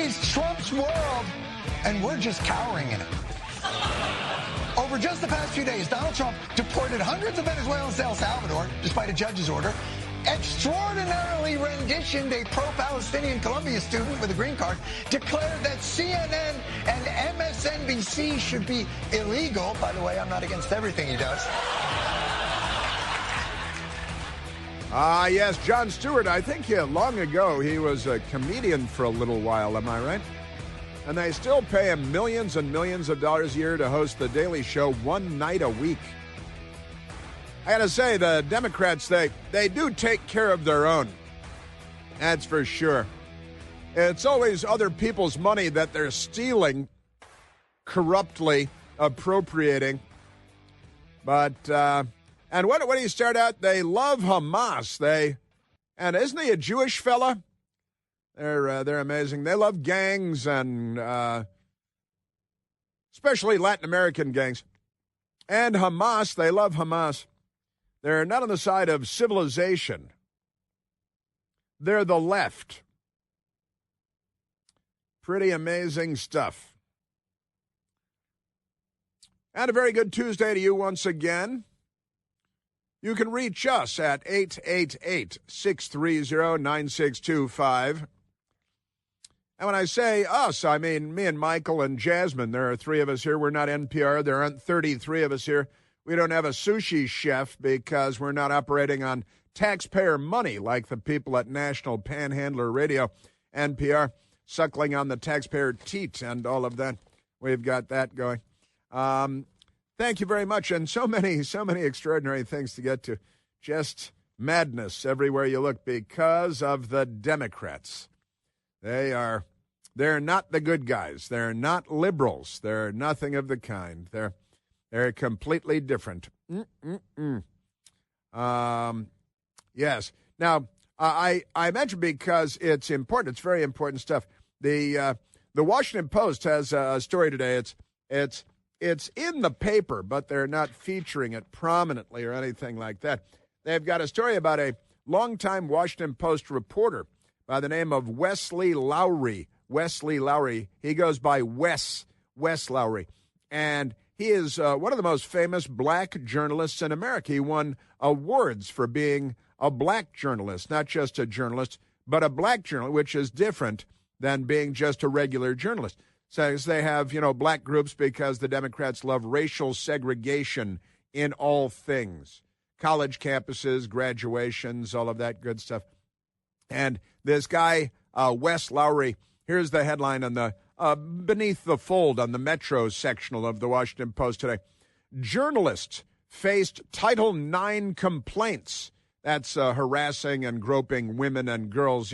is Trump's world, and we're just cowering in it. Over just the past few days, Donald Trump deported hundreds of Venezuelans to El Salvador, despite a judge's order, extraordinarily renditioned a pro-Palestinian Columbia student with a green card, declared that CNN and MSNBC should be illegal. By the way, I'm not against everything he does. Yes, Jon Stewart, I think long ago he was a comedian for a little while, am I right? And they still pay him millions and millions of dollars a year to host The Daily Show one night a week. I got to say, the Democrats, they do take care of their own. That's for sure. It's always other people's money that they're stealing, corruptly appropriating. But, and what do you start out? They love Hamas. And isn't he a Jewish fella? They're amazing. They love gangs and especially Latin American gangs. And Hamas, they love Hamas. They're not on the side of civilization. They're the left. Pretty amazing stuff. And a very good Tuesday to you once again. You can reach us at 888-630-9625. And when I say us, I mean me and Michael and Jasmine. There are three of us here. We're not NPR. There aren't 33 of us here. We don't have a sushi chef because we're not operating on taxpayer money like the people at National Panhandler Radio, NPR, suckling on the taxpayer teat and all of that. We've got that going. Thank you very much. And so many extraordinary things to get to. Just madness everywhere you look because of the Democrats. They're not the good guys. They're not liberals. They're nothing of the kind. They're completely different. Yes. Now, I mentioned because it's important. It's very important stuff. The Washington Post has a story today. It's in the paper, but they're not featuring it prominently or anything like that. They've got a story about a longtime Washington Post reporter by the name of Wesley Lowery. Wesley Lowery. He goes by Wes Lowery. And he is one of the most famous black journalists in America. He won awards for being a black journalist, not just a journalist, but a black journalist, which is different than being just a regular journalist. So they have, black groups because the Democrats love racial segregation in all things. College campuses, graduations, all of that good stuff. And this guy, Wes Lowery, here's the headline on the Beneath the Fold on the Metro sectional of the Washington Post today. Journalists faced Title IX complaints. That's harassing and groping women and girls,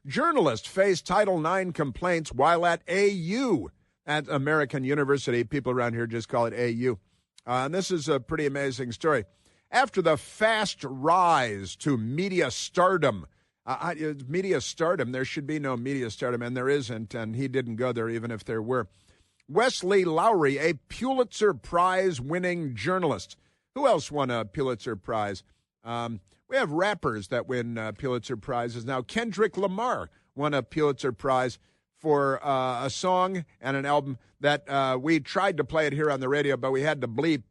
Journalists faced Title IX complaints while at AU, at American University. People around here just call it AU. And this is a pretty amazing story. After the fast rise to media stardom, there should be no media stardom, and there isn't, and he didn't go there even if there were. Wesley Lowery, a Pulitzer Prize-winning journalist. Who else won a Pulitzer Prize? We have rappers that win Pulitzer Prizes now. Kendrick Lamar won a Pulitzer Prize for a song and an album that we tried to play it here on the radio, but we had to bleep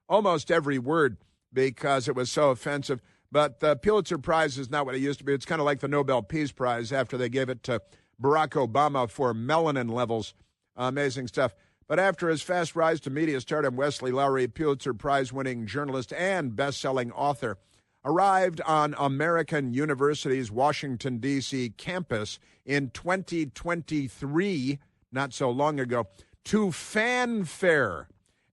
almost every word because it was so offensive. But the Pulitzer Prize is not what it used to be. It's kind of like the Nobel Peace Prize after they gave it to Barack Obama for melanin levels. Amazing stuff. But after his fast rise to media stardom, Wesley Lowery, Pulitzer Prize-winning journalist and best-selling author, arrived on American University's Washington, D.C. campus in 2023, not so long ago, to fanfare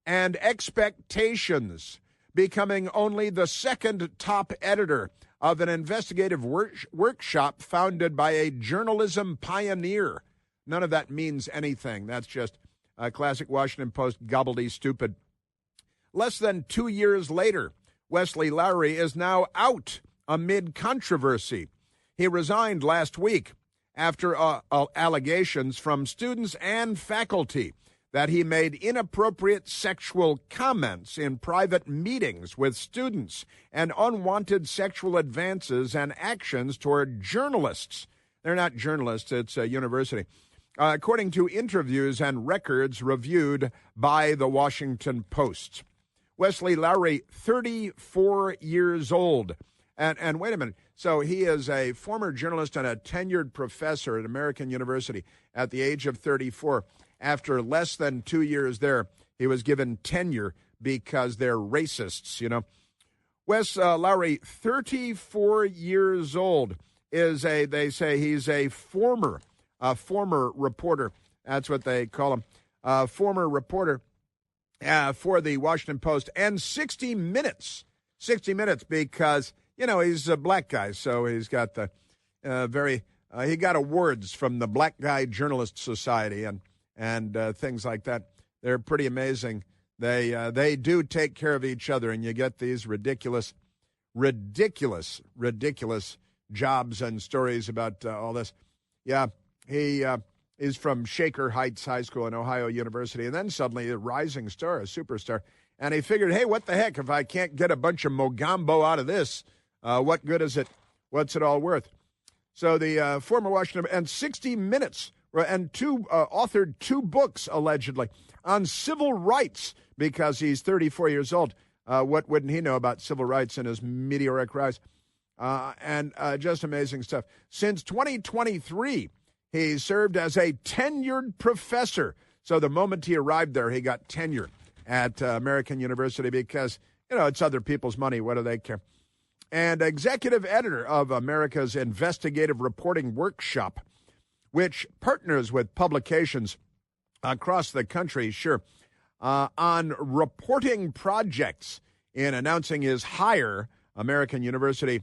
and expectations, becoming only the second top editor of an investigative workshop founded by a journalism pioneer. None of that means anything. That's just a classic Washington Post gobbledy-stupid. Less than 2 years later, Wesley Lowery is now out amid controversy. He resigned last week after allegations from students and faculty that he made inappropriate sexual comments in private meetings with students and unwanted sexual advances and actions toward journalists. They're not journalists, it's a university. according to interviews and records reviewed by the Washington Post. Wesley Lowery, 34 years old. And wait a minute. So he is a former journalist and a tenured professor at American University at the age of 34. After less than 2 years there, he was given tenure because they're racists, you know. Wes Lowery, 34 years old, they say he's a former reporter. That's what they call him. Former reporter for the Washington Post and 60 Minutes. 60 Minutes because, you know, he's a black guy, so he's got the he got awards from the Black Guy Journalist Society and things like that. They're pretty amazing. They do take care of each other, and you get these ridiculous jobs and stories about all this. Yeah, he is from Shaker Heights High School in Ohio University, and then suddenly a rising star, a superstar. And he figured, hey, what the heck, if I can't get a bunch of Mogambo out of this, what good is it? What's it all worth? So the former Washington and 60 Minutes and authored 2 books, allegedly, on civil rights because he's 34 years old. What wouldn't he know about civil rights and his meteoric rise? And just amazing stuff. Since 2023, he served as a tenured professor. So the moment he arrived there, he got tenure at American University because, you know, it's other people's money. What do they care? And executive editor of America's Investigative Reporting Workshop, which partners with publications across the country, on reporting projects. In announcing his hire, American University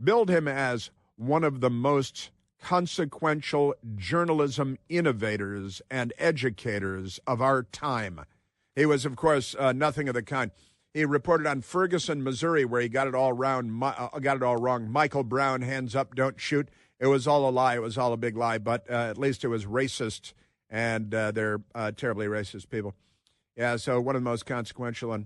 billed him as one of the most consequential journalism innovators and educators of our time. He was, of course, nothing of the kind. He reported on Ferguson, Missouri, where he got it all wrong. Michael Brown, hands up, don't shoot. It was all a lie. It was all a big lie, but at least it was racist, and they're terribly racist people. Yeah, so one of the most consequential.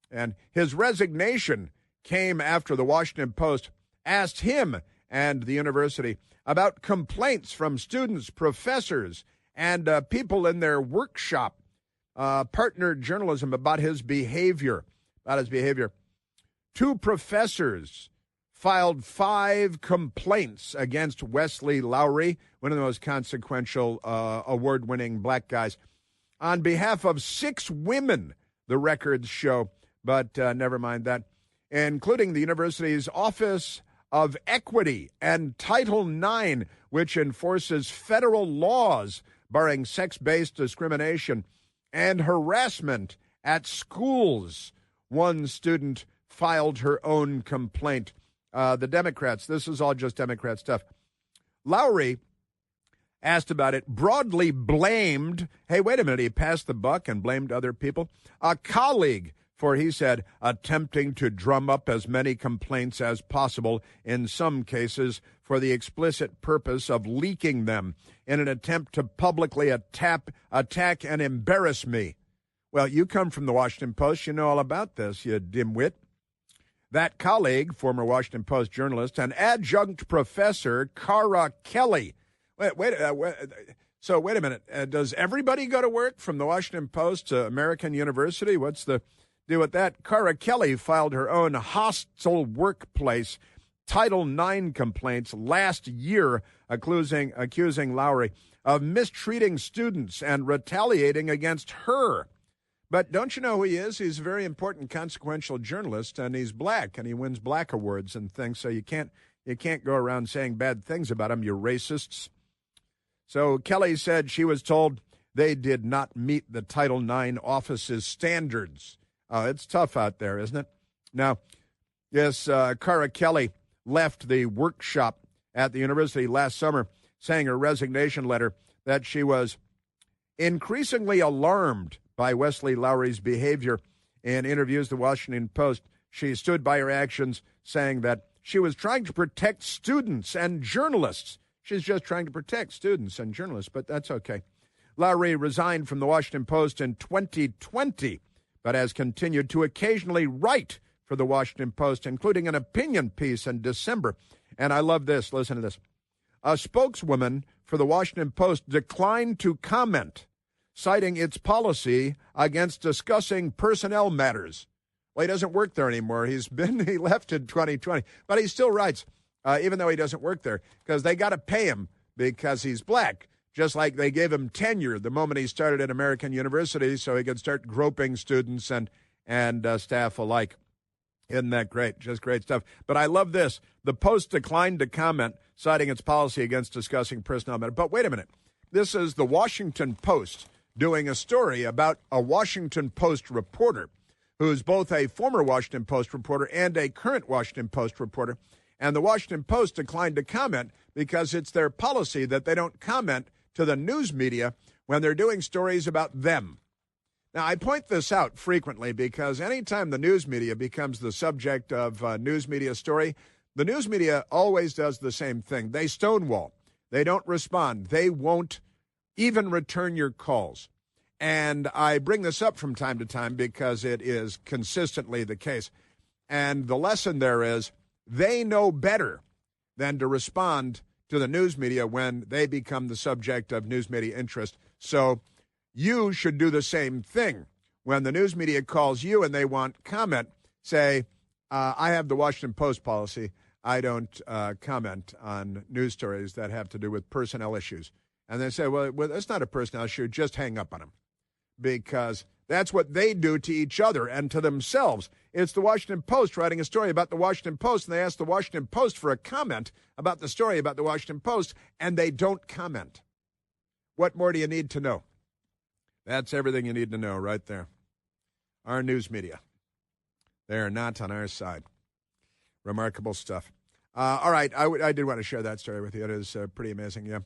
And his resignation came after the Washington Post asked him and the university about complaints from students, professors, and people in their workshop, partner journalism, about his behavior. 2 professors filed 5 complaints against Wesley Lowery, one of the most consequential award-winning black guys, on behalf of 6 women, the records show, but never mind that, including the university's Office of Equity and Title IX, which enforces federal laws barring sex-based discrimination and harassment at schools. One student filed her own complaint. The Democrats, this is all just Democrat stuff. Lowery, asked about it, broadly blamed, hey, wait a minute, he passed the buck and blamed other people, a colleague for, he said, attempting to drum up as many complaints as possible, in some cases for the explicit purpose of leaking them in an attempt to publicly attack and embarrass me. Well, you come from the Washington Post, you know all about this, you dimwit. That colleague, former Washington Post journalist and adjunct professor Cara Kelly. Wait a minute. Does everybody go to work from the Washington Post to American University? What's the deal with that? Cara Kelly filed her own hostile workplace Title IX complaints last year, accusing Lowery of mistreating students and retaliating against her. But don't you know who he is? He's a very important, consequential journalist, and he's black, and he wins black awards and things. So you can't go around saying bad things about him, you racists. So Kelly said she was told they did not meet the Title IX office's standards. It's tough out there, isn't it? Now, yes, Cara Kelly left the workshop at the university last summer, saying her resignation letter that she was increasingly alarmed by Wesley Lowery's behavior. In interviews with the Washington Post, she stood by her actions, saying that she was trying to protect students and journalists. She's just trying to protect students and journalists, but that's okay. Lowery resigned from the Washington Post in 2020, but has continued to occasionally write for the Washington Post, including an opinion piece in December. And I love this. Listen to this. A spokeswoman for the Washington Post declined to comment, citing its policy against discussing personnel matters. Well, he doesn't work there anymore. He left in 2020, but he still writes, even though he doesn't work there, because they got to pay him because he's black, just like they gave him tenure the moment he started at American University so he could start groping students and staff alike. Isn't that great? Just great stuff. But I love this. The Post declined to comment, citing its policy against discussing personnel matters. But wait a minute. This is the Washington Post doing a story about a Washington Post reporter who's both a former Washington Post reporter and a current Washington Post reporter. And the Washington Post declined to comment because it's their policy that they don't comment to the news media when they're doing stories about them. Now, I point this out frequently because anytime the news media becomes the subject of a news media story, the news media always does the same thing. They stonewall. They don't respond. They won't even return your calls. And I bring this up from time to time because it is consistently the case. And the lesson there is they know better than to respond to the news media when they become the subject of news media interest. So you should do the same thing. When the news media calls you and they want comment, say, I have the Washington Post policy. I don't comment on news stories that have to do with personnel issues. And they say, well, that's not a personnel issue. Just hang up on them. Because that's what they do to each other and to themselves. It's the Washington Post writing a story about the Washington Post, and they ask the Washington Post for a comment about the story about the Washington Post, and they don't comment. What more do you need to know? That's everything you need to know right there. Our news media. They are not on our side. Remarkable stuff. All right, I did want to share that story with you. It is pretty amazing, yeah.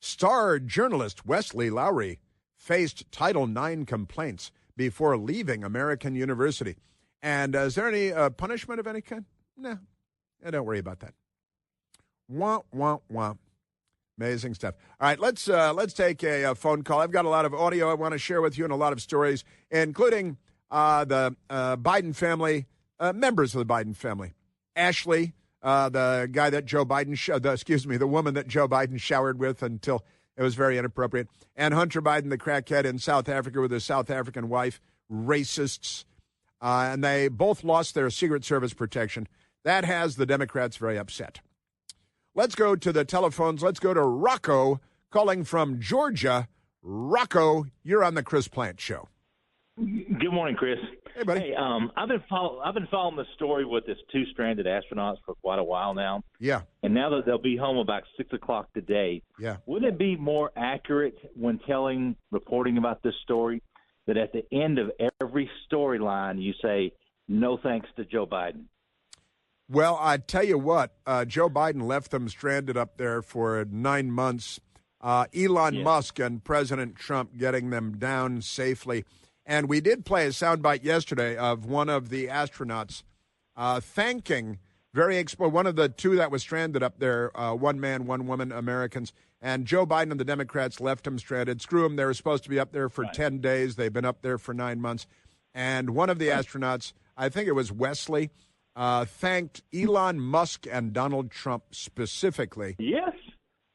Star journalist Wesley Lowery faced Title IX complaints before leaving American University. And is there any punishment of any kind? No. Don't worry about that. Wah, wah, wah. Amazing stuff. All right, let's take a phone call. I've got a lot of audio I want to share with you and a lot of stories, including the Biden family, members of the Biden family. Ashley, the guy that Joe Biden, the woman that Joe Biden showered with until it was very inappropriate. And Hunter Biden, the crackhead in South Africa with his South African wife, racists. And they both lost their Secret Service protection. That has the Democrats very upset. Let's go to the telephones. Let's go to Rocco calling from Georgia. Rocco, you're on the Chris Plant Show. Good morning, Chris. Hey, buddy. Hey, I've been following the story with this two stranded astronauts for quite a while now. Yeah. And now that they'll be home about 6 o'clock today. Yeah. Wouldn't it be more accurate when reporting about this story that at the end of every storyline you say, no thanks to Joe Biden? Well, I tell you what, Joe Biden left them stranded up there for 9 months. Elon Musk and President Trump getting them down safely. And we did play a soundbite yesterday of one of the astronauts thanking one of the two that was stranded up there, one man, one woman, Americans. And Joe Biden and the Democrats left them stranded. Screw them. They were supposed to be up there for 10 days. They've been up there for 9 months. And one of the astronauts, I think it was Wesley, thanked Elon Musk and Donald Trump specifically. Yes.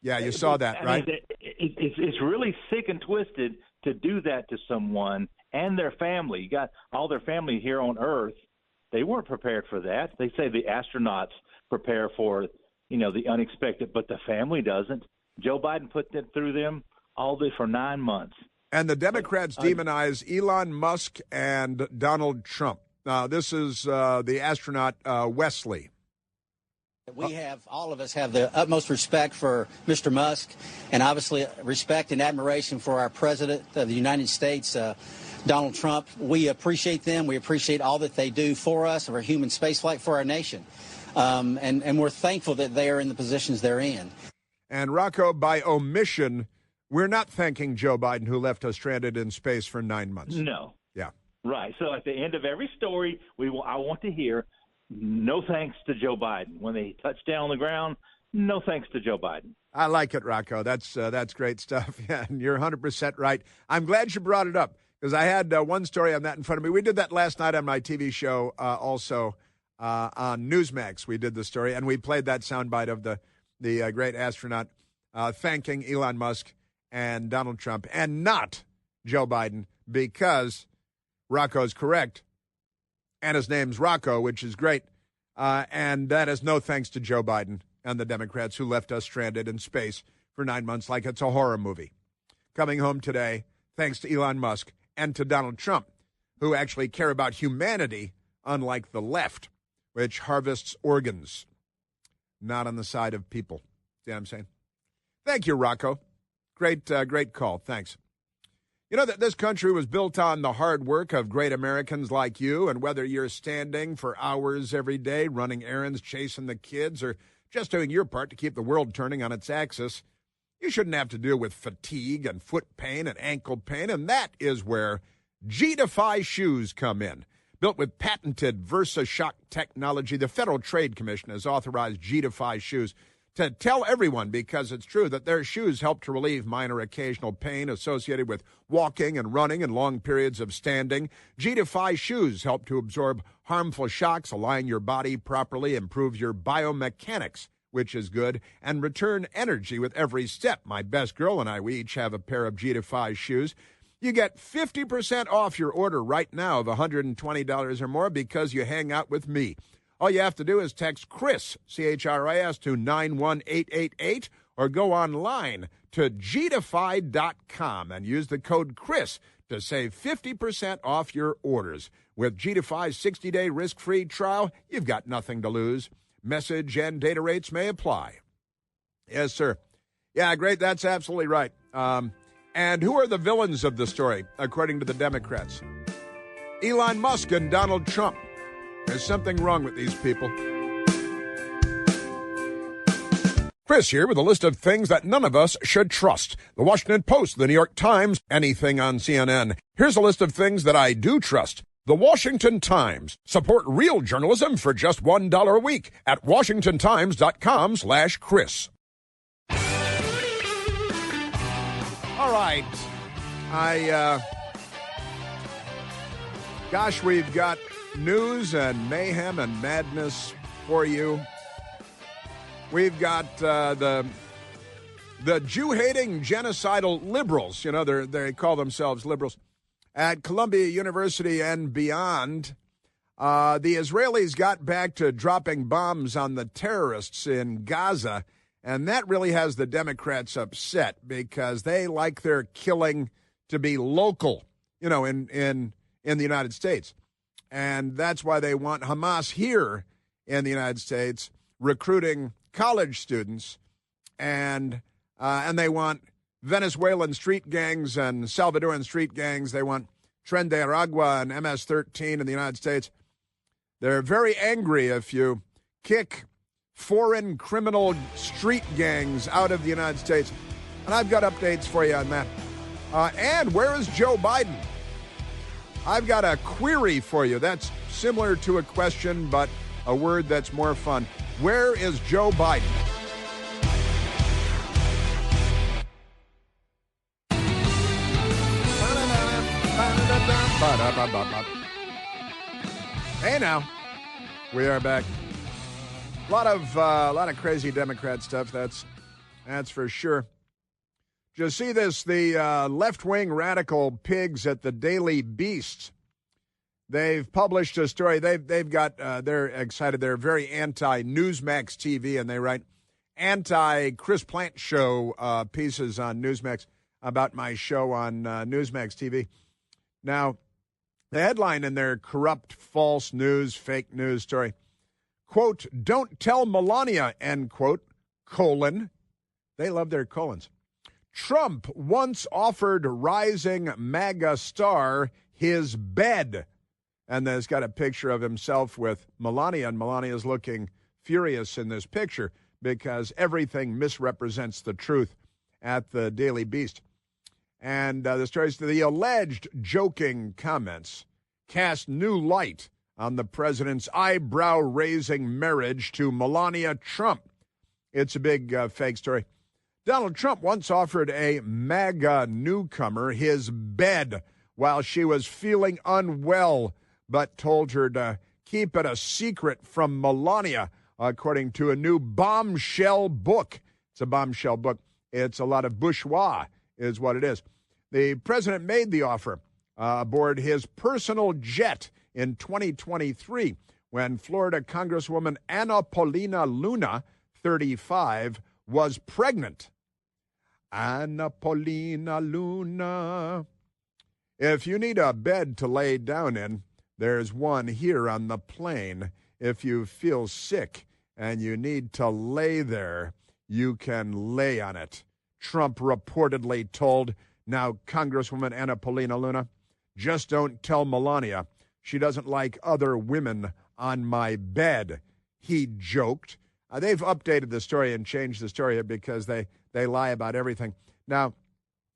Yeah, you saw that, right? It's really sick and twisted to do that to someone and their family. You got all their family here on Earth. They weren't prepared for that. They say the astronauts prepare for, the unexpected, but the family doesn't. Joe Biden put that through them all this for 9 months. And the Democrats demonize Elon Musk and Donald Trump. This is the astronaut Wesley. All of us have the utmost respect for Mr. Musk and obviously respect and admiration for our President of the United States, Donald Trump. We appreciate them. We appreciate all that they do for us, for human spaceflight, for our nation. And we're thankful that they are in the positions they're in. And Rocco, by omission, we're not thanking Joe Biden, who left us stranded in space for 9 months. No. Yeah. Right. So at the end of every story, I want to hear no thanks to Joe Biden. When they touch down on the ground, no thanks to Joe Biden. I like it, Rocco. That's great stuff. Yeah, and you're 100% right. I'm glad you brought it up because I had one story on that in front of me. We did that last night on my TV show also on Newsmax. We did the story, and we played that soundbite of the the great astronaut, thanking Elon Musk and Donald Trump and not Joe Biden, because Rocco's correct, and his name's Rocco, which is great, and that is no thanks to Joe Biden and the Democrats who left us stranded in space for 9 months like it's a horror movie. Coming home today, thanks to Elon Musk and to Donald Trump, who actually care about humanity, unlike the left, which harvests organs, not on the side of people. See what I'm saying? Thank you, Rocco. Great call. Thanks. You know that this country was built on the hard work of great Americans like you, and whether you're standing for hours every day, running errands, chasing the kids, or just doing your part to keep the world turning on its axis, you shouldn't have to deal with fatigue and foot pain and ankle pain, and that is where G-Defy shoes come in. Built with patented VersaShock technology, the Federal Trade Commission has authorized G-Defy shoes to tell everyone, because it's true, that their shoes help to relieve minor occasional pain associated with walking and running and long periods of standing. G-Defy shoes help to absorb harmful shocks, align your body properly, improve your biomechanics, which is good, and return energy with every step. My best girl and I, we each have a pair of G-Defy shoes. You get 50% off your order right now of $120 or more because you hang out with me. All you have to do is text Chris, C-H-R-I-S, to 91888 or go online to gdefy.com and use the code Chris to save 50% off your orders. With G-Defy's 60-day risk-free trial, you've got nothing to lose. Message and data rates may apply. Yes, sir. Yeah, great. That's absolutely right. And who are the villains of the story, according to the Democrats? Elon Musk and Donald Trump. There's something wrong with these people. Chris here with a list of things that none of us should trust. The Washington Post, the New York Times, anything on CNN. Here's a list of things that I do trust. The Washington Times. Support real journalism for just $1 a week at washingtontimes.com/Chris. All right. Gosh, we've got news and mayhem and madness for you. We've got the Jew-hating genocidal liberals. You know, they call themselves liberals at Columbia University and beyond. The Israelis got back to dropping bombs on the terrorists in Gaza, and that really has the Democrats upset because they like their killing to be local, you know, in the United States. And that's why they want Hamas here in the United States recruiting college students, and they want Venezuelan street gangs and Salvadoran street gangs. They want Tren de Aragua and MS-13 in the United States. They're very angry if you kick foreign criminal street gangs out of the United States. And I've got updates for you on that. And where is Joe Biden? I've got a query for you. That's similar to a question, but a word that's more fun. Where is Joe Biden? Hey now, we are back. A lot of crazy Democrat stuff. That's for sure. Did you see this? The left-wing radical pigs at the Daily Beast. They've published a story. They've got they're excited. They're very anti-Newsmax TV, and they write anti-Chris Plant show pieces on Newsmax about my show on Newsmax TV. Now, the headline in their corrupt, false news, fake news story, quote, "Don't tell Melania," end quote, colon. They love their colons. Trump once offered rising MAGA star his bed. And then it's got a picture of himself with Melania, and Melania's looking furious in this picture because everything misrepresents the truth at the Daily Beast. And the stories, the alleged joking comments cast new light on the president's eyebrow-raising marriage to Melania Trump. It's a big fake story. Donald Trump once offered a MAGA newcomer his bed while she was feeling unwell, but told her to keep it a secret from Melania. according to a new bombshell book. It's a bombshell book. It's a lot of bourgeois is what it is. The president made the offer aboard his personal jet in 2023 when Florida Congresswoman Anna Paulina Luna, 35, was pregnant. Anna Paulina Luna. If you need a bed to lay down in, there's one here on the plane. If you feel sick and you need to lay there, you can lay on it. Trump reportedly told now Congresswoman Anna Paulina Luna, just don't tell Melania she doesn't like other women on my bed, he joked. They've updated the story and changed the story because they lie about everything. Now,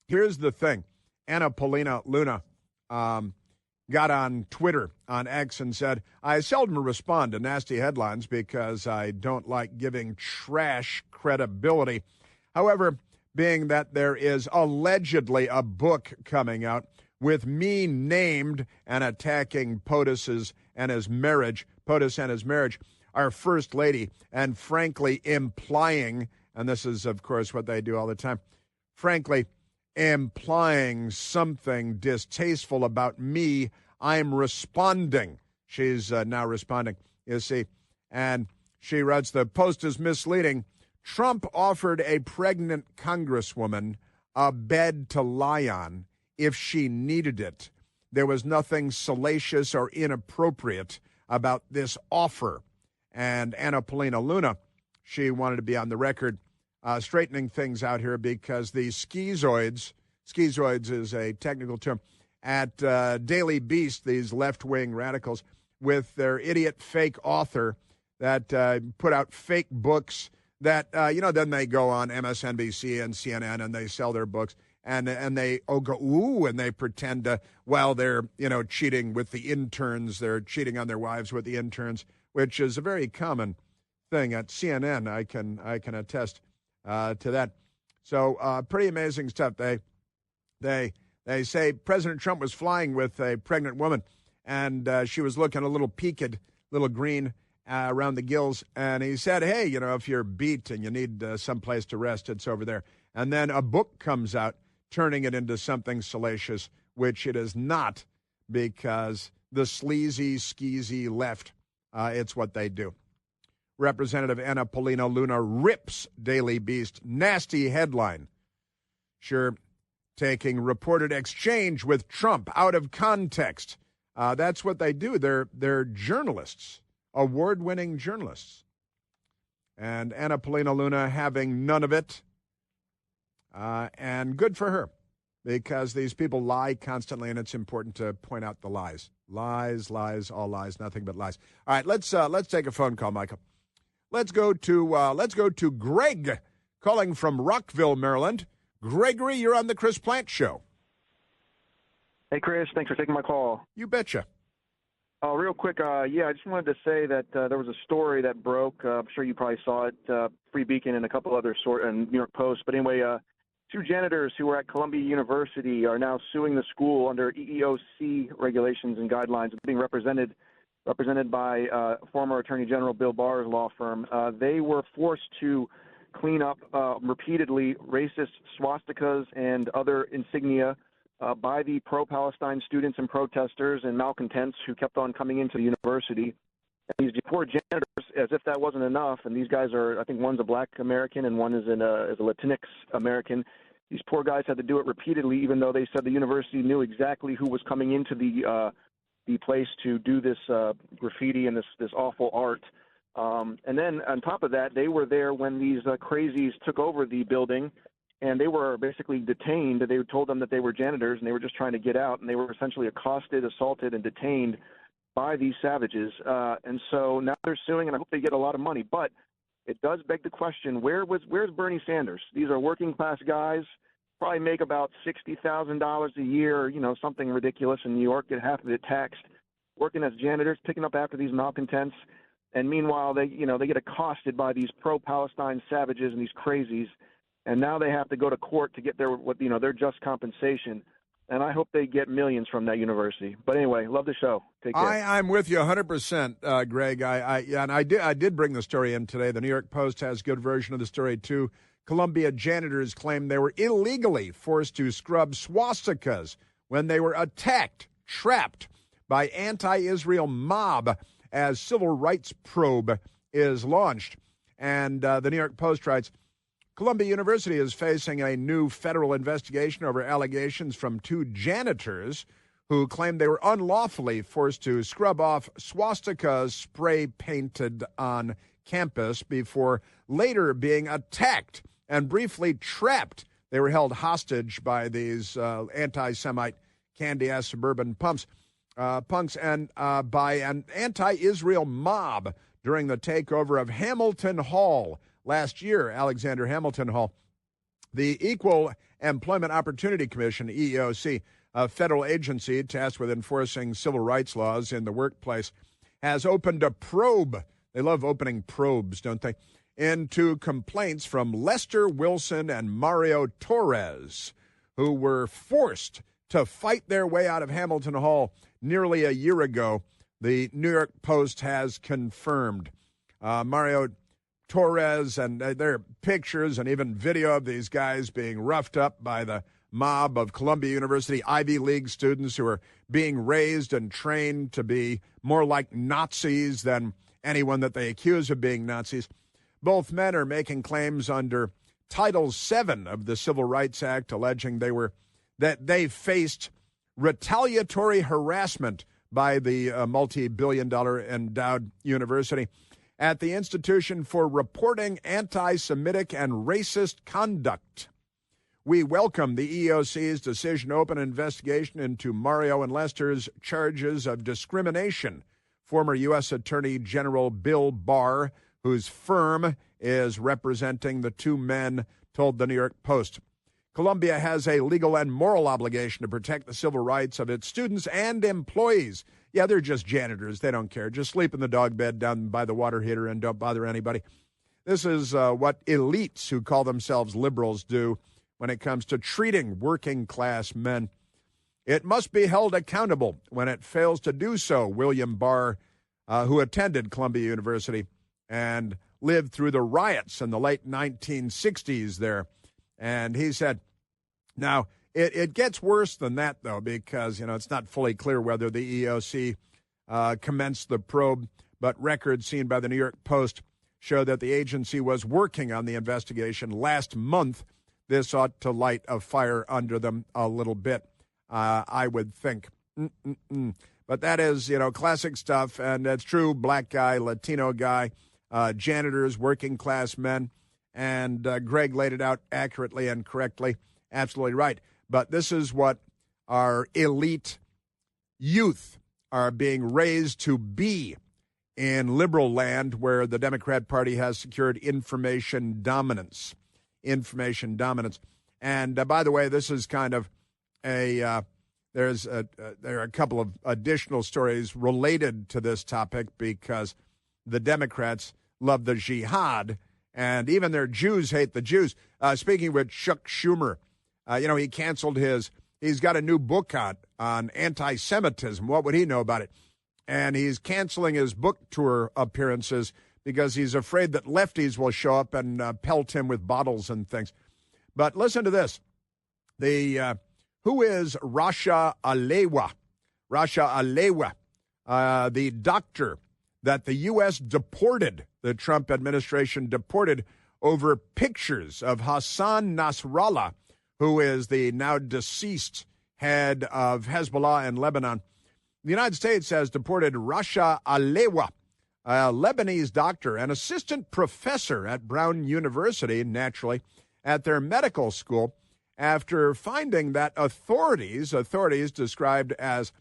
here's the thing. Anna Paulina Luna got on Twitter, on X, and said, I seldom respond to nasty headlines because I don't like giving trash credibility. However, being that there is allegedly a book coming out with me named and attacking POTUS and his marriage, our First Lady, and frankly implying, and this is, of course, what they do all the time, frankly implying something distasteful about me, I'm responding. She's now responding, you see. And she writes, the Post is misleading. Trump offered a pregnant congresswoman a bed to lie on if she needed it. There was nothing salacious or inappropriate about this offer. And Anna Paulina Luna, she wanted to be on the record straightening things out here because the schizoids is a technical term, at Daily Beast, these left-wing radicals, with their idiot fake author that put out fake books that, then they go on MSNBC and CNN and they sell their books. And they and they pretend they're cheating with the interns, they're cheating on their wives with the interns, which is a very common thing at CNN. I can attest to that. So pretty amazing stuff. They say President Trump was flying with a pregnant woman, and she was looking a little peaked, little green around the gills, and he said, hey, if you're beat and you need some place to rest, it's over there. And then a book comes out, turning it into something salacious, which it is not, because the sleazy, skeezy left, it's what they do. Representative Anna Paulina Luna rips Daily Beast. Nasty headline. Sure, taking reported exchange with Trump out of context. That's what they do. They're journalists, award-winning journalists. And Anna Paulina Luna having none of it. And good for her, because these people lie constantly, and it's important to point out the lies. Lies, all lies, nothing but lies. All right, let's take a phone call, Michael. Let's go to Greg, calling from Rockville, Maryland. Gregory, you're on the Chris Plant Show. Hey, Chris, thanks for taking my call. You betcha. Real quick, I just wanted to say that there was a story that broke. I'm sure you probably saw it, Free Beacon and a couple other and New York Post. But anyway, two janitors who were at Columbia University are now suing the school under EEOC regulations and guidelines, being represented by former Attorney General Bill Barr's law firm. They were forced to clean up repeatedly racist swastikas and insignia insignia by the pro-Palestine students and protesters and malcontents who kept on coming into the university. And these poor janitors, as if that wasn't enough, and these guys are, I think one's a black American and one is a Latinx American. These poor guys had to do it repeatedly, even though they said the university knew exactly who was coming into the place to do this graffiti and this awful art. And then on top of that, they were there when these crazies took over the building, and they were basically detained. They told them that they were janitors, and they were just trying to get out, and they were essentially accosted, assaulted, and detained by these savages. And so now they're suing, and I hope they get a lot of money. But it does beg the question, where's Bernie Sanders? These are working-class guys, probably make about $60,000 a year, something ridiculous in New York, get half of it taxed, working as janitors, picking up after these malcontents. And meanwhile, they get accosted by these pro-Palestine savages and these crazies, and now they have to go to court to get their just compensation. and I hope they get millions from that university. But anyway, love the show. Take care. I'm with you 100%, Greg. I did bring the story in today. The New York Post has a good version of the story, too. Columbia janitors claim they were illegally forced to scrub swastikas when they were attacked, trapped by anti-Israel mob as civil rights probe is launched. And the New York Post writes, Columbia University is facing a new federal investigation over allegations from two janitors who claimed they were unlawfully forced to scrub off swastikas spray painted on campus before later being attacked and briefly trapped. They were held hostage by these anti-Semite candy-ass suburban punks and by an anti-Israel mob during the takeover of Hamilton Hall last year, Alexander Hamilton Hall. The Equal Employment Opportunity Commission, EEOC, a federal agency tasked with enforcing civil rights laws in the workplace, has opened a probe. They love opening probes, don't they? Into complaints from Lester Wilson and Mario Torres, who were forced to fight their way out of Hamilton Hall nearly a year ago. The New York Post has confirmed. Mario Torres, and there are pictures and even video of these guys being roughed up by the mob of Columbia University Ivy League students who are being raised and trained to be more like Nazis than anyone that they accuse of being Nazis. Both men are making claims under Title VII of the Civil Rights Act, alleging that they faced retaliatory harassment by the multi-billion-dollar endowed university at the Institution for Reporting Anti-Semitic and Racist Conduct. We welcome the EEOC's decision to open an investigation into Mario and Lester's charges of discrimination. Former U.S. Attorney General Bill Barr, whose firm is representing the two men, told the New York Post. Columbia has a legal and moral obligation to protect the civil rights of its students and employees. Yeah, they're just janitors. They don't care. Just sleep in the dog bed down by the water heater and don't bother anybody. This is what elites who call themselves liberals do when it comes to treating working class men. It must be held accountable when it fails to do so, William Barr, who attended Columbia University and lived through the riots in the late 1960s there. And he said, now, it gets worse than that, though, because, it's not fully clear whether the EEOC commenced the probe, but records seen by the New York Post show that the agency was working on the investigation last month. This ought to light a fire under them a little bit, I would think. But that is, classic stuff, and it's true, black guy, Latino guy, janitors, working class men, and Greg laid it out accurately and correctly. Absolutely right. But this is what our elite youth are being raised to be in liberal land, where the Democrat Party has secured information dominance. Information dominance. And by the way, this is kind of there are a couple of additional stories related to this topic, because the Democrats love the jihad, and even their Jews hate the Jews. Speaking with Chuck Schumer, he canceled he's got a new book out on anti-Semitism. What would he know about it? And he's canceling his book tour appearances because he's afraid that lefties will show up and pelt him with bottles and things. But listen to this. Who is Rasha Alewa? Rasha Alewa, the doctor that the U.S. deported, the Trump administration deported over pictures of Hassan Nasrallah, who is the now deceased head of Hezbollah in Lebanon. The United States has deported Rasha Alewa, a Lebanese doctor and assistant professor at Brown University, naturally, at their medical school, after finding that authorities described as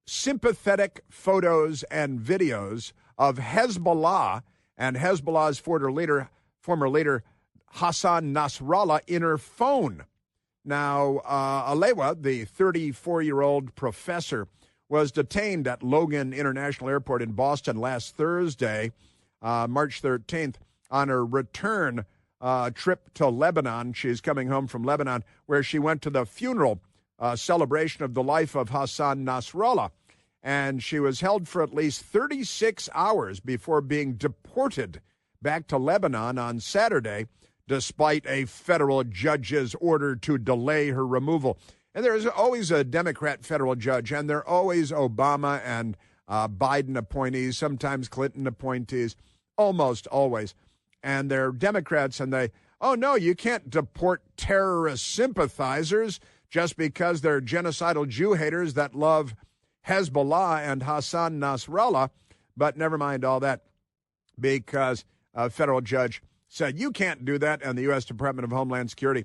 sympathetic photos and videos of Hezbollah and Hezbollah's former leader Hassan Nasrallah in her phone. Now, Alewa, the 34-year-old professor, was detained at Logan International Airport in Boston last Thursday, March 13th, on her return trip to Lebanon. She's coming home from Lebanon, where she went to the funeral celebration of the life of Hassan Nasrallah. And she was held for at least 36 hours before being deported back to Lebanon on Saturday, despite a federal judge's order to delay her removal. And there's always a Democrat federal judge, and they're always Obama and Biden appointees, sometimes Clinton appointees, almost always. And they're Democrats, and oh, no, you can't deport terrorist sympathizers just because they're genocidal Jew haters that love Hezbollah and Hassan Nasrallah. But never mind all that, because a federal judge said you can't do that, and the U.S. Department of Homeland Security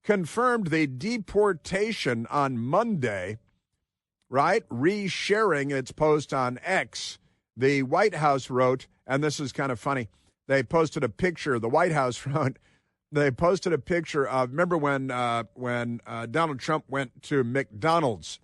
confirmed the deportation on Monday, right? Resharing its post on X, the White House wrote, and this is kind of funny, they posted a picture, the White House wrote, they posted a picture of, remember when Donald Trump went to McDonald's,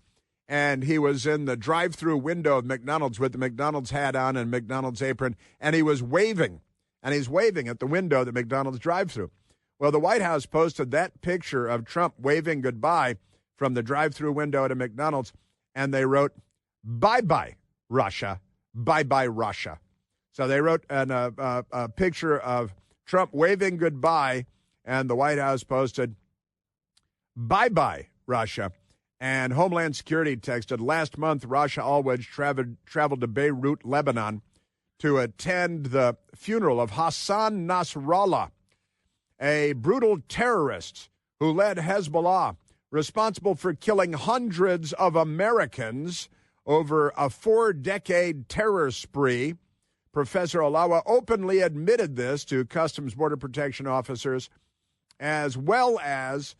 and he was in the drive-through window of McDonald's with the McDonald's hat on and McDonald's apron, and he was waving, and he's waving at the window of the McDonald's drive-through. Well, the White House posted that picture of Trump waving goodbye from the drive-through window at a McDonald's, and they wrote, "Bye-bye, Russia. Bye-bye, Russia." So they wrote a picture of Trump waving goodbye, and the White House posted, "Bye-bye, Russia." And Homeland Security texted, last month, Rasha Alwaj traveled to Beirut, Lebanon, to attend the funeral of Hassan Nasrallah, a brutal terrorist who led Hezbollah, responsible for killing hundreds of Americans over a 4-decade terror spree. Professor Alawa openly admitted this to Customs Border Protection officers, as well as,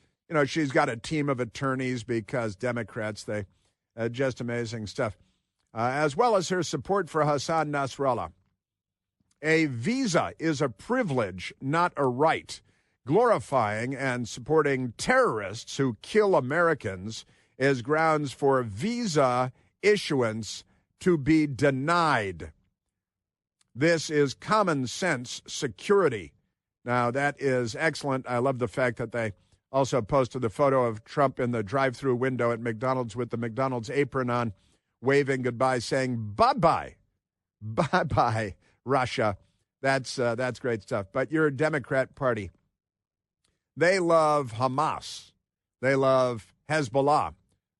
she's got a team of attorneys because Democrats, just amazing stuff, as well as her support for Hassan Nasrallah. A visa is a privilege, not a right. Glorifying and supporting terrorists who kill Americans is grounds for visa issuance to be denied. This is common sense security. Now, that is excellent. I love the fact that they also posted the photo of Trump in the drive-through window at McDonald's with the McDonald's apron on, waving goodbye, saying, bye-bye, bye-bye, Russia. That's great stuff. But your Democrat Party, they love Hamas. They love Hezbollah.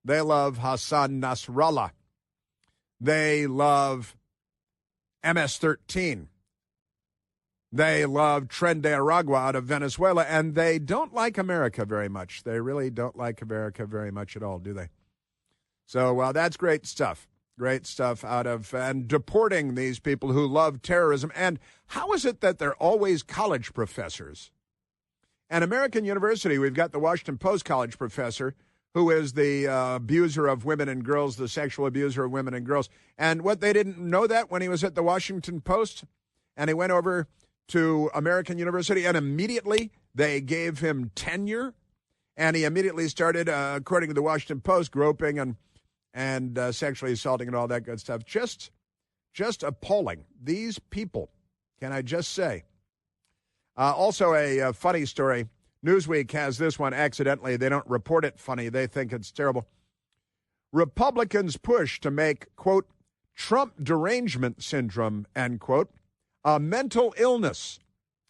They love Hassan Nasrallah. They love MS-13. They love Tren de Aragua out of Venezuela, and they don't like America very much. They really don't like America very much at all, do they? So that's great stuff. Great stuff and deporting these people who love terrorism. And how is it that they're always college professors? At American University, we've got the Washington Post college professor who is the abuser of women and girls, the sexual abuser of women and girls. And what, they didn't know that when he was at the Washington Post? And he went over to American University, and immediately they gave him tenure, and he immediately started, according to the Washington Post, groping and sexually assaulting and all that good stuff. Just appalling. These people, can I just say? Also a funny story. Newsweek has this one accidentally. They don't report it funny. They think it's terrible. Republicans push to make, quote, Trump derangement syndrome, end quote, a mental illness.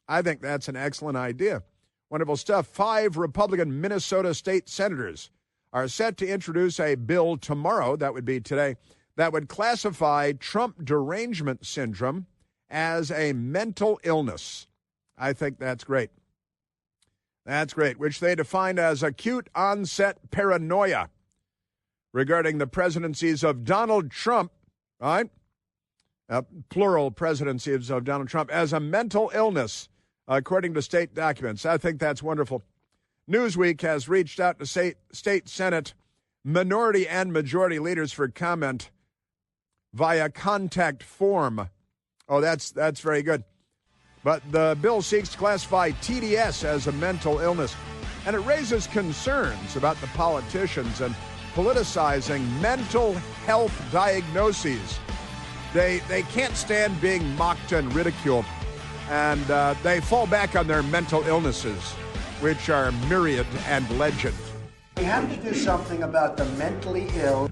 I think that's an excellent idea. Wonderful stuff. 5 Republican Minnesota state senators are set to introduce a bill tomorrow, that would be today, that would classify Trump derangement syndrome as a mental illness. I think that's great. That's great, which they define as acute onset paranoia regarding the presidencies of Donald Trump, right? Plural presidencies of Donald Trump, as a mental illness, according to state documents. I think that's wonderful. Newsweek has reached out to state Senate minority and majority leaders for comment via contact form. Oh, that's very good. But the bill seeks to classify TDS as a mental illness, and it raises concerns about the politicians and politicizing mental health diagnoses. They can't stand being mocked and ridiculed. and they fall back on their mental illnesses, which are myriad and legend. We have to do something about the mentally ill.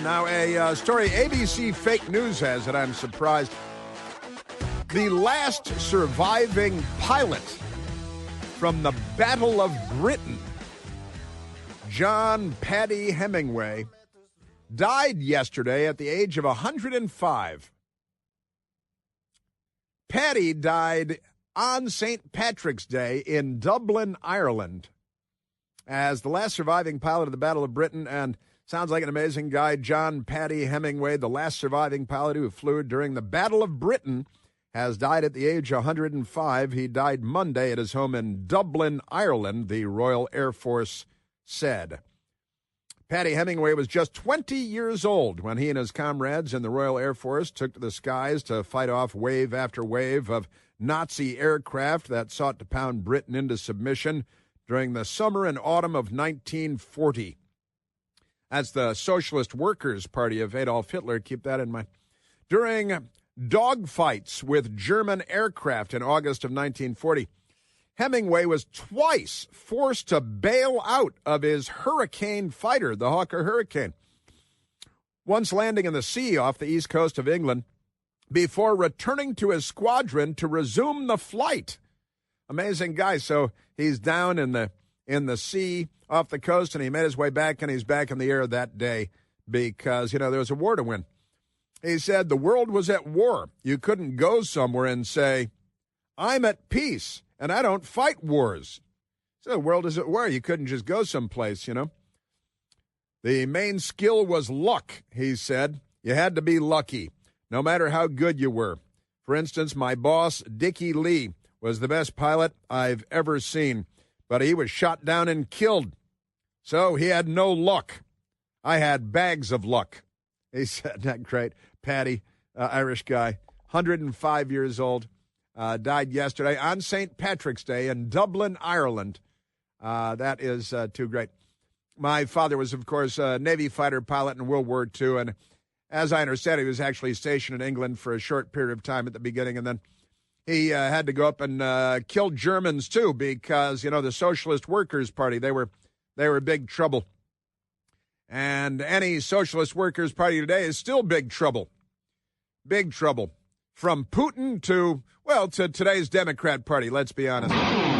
Now, a story ABC Fake News has that I'm surprised. The last surviving pilot from the Battle of Britain, John Paddy Hemingway, died yesterday at the age of 105. Paddy died on St. Patrick's Day in Dublin, Ireland, as the last surviving pilot of the Battle of Britain, and sounds like an amazing guy. John Paddy Hemingway, the last surviving pilot who flew during the Battle of Britain, has died at the age of 105. He died Monday at his home in Dublin, Ireland, the Royal Air Force said. Paddy Hemingway was just 20 years old when he and his comrades in the Royal Air Force took to the skies to fight off wave after wave of Nazi aircraft that sought to pound Britain into submission during the summer and autumn of 1940. That's the Socialist Workers' Party of Adolf Hitler. Keep that in mind. During dogfights with German aircraft in August of 1940, Hemingway was twice forced to bail out of his Hurricane fighter, the Hawker Hurricane, once landing in the sea off the east coast of England before returning to his squadron to resume the flight. Amazing guy. So he's down in the sea off the coast, and he made his way back, and he's back in the air that day because, there was a war to win. He said the world was at war. You couldn't go somewhere and say, I'm at peace, and I don't fight wars. So the world is at war. You couldn't just go someplace, The main skill was luck, he said. You had to be lucky, no matter how good you were. For instance, my boss, Dickie Lee, was the best pilot I've ever seen, but he was shot down and killed. So he had no luck. I had bags of luck. He said, isn't that great? Paddy, Irish guy, 105 years old, died yesterday on St. Patrick's Day in Dublin, Ireland. That is too great. My father was, of course, a Navy fighter pilot in World War II, and as I understand, he was actually stationed in England for a short period of time at the beginning, and then he had to go up and kill Germans, too, because, the Socialist Workers' Party, they were big trouble. And any Socialist Workers' Party today is still big trouble. Big trouble. From Putin to today's Democrat Party, let's be honest.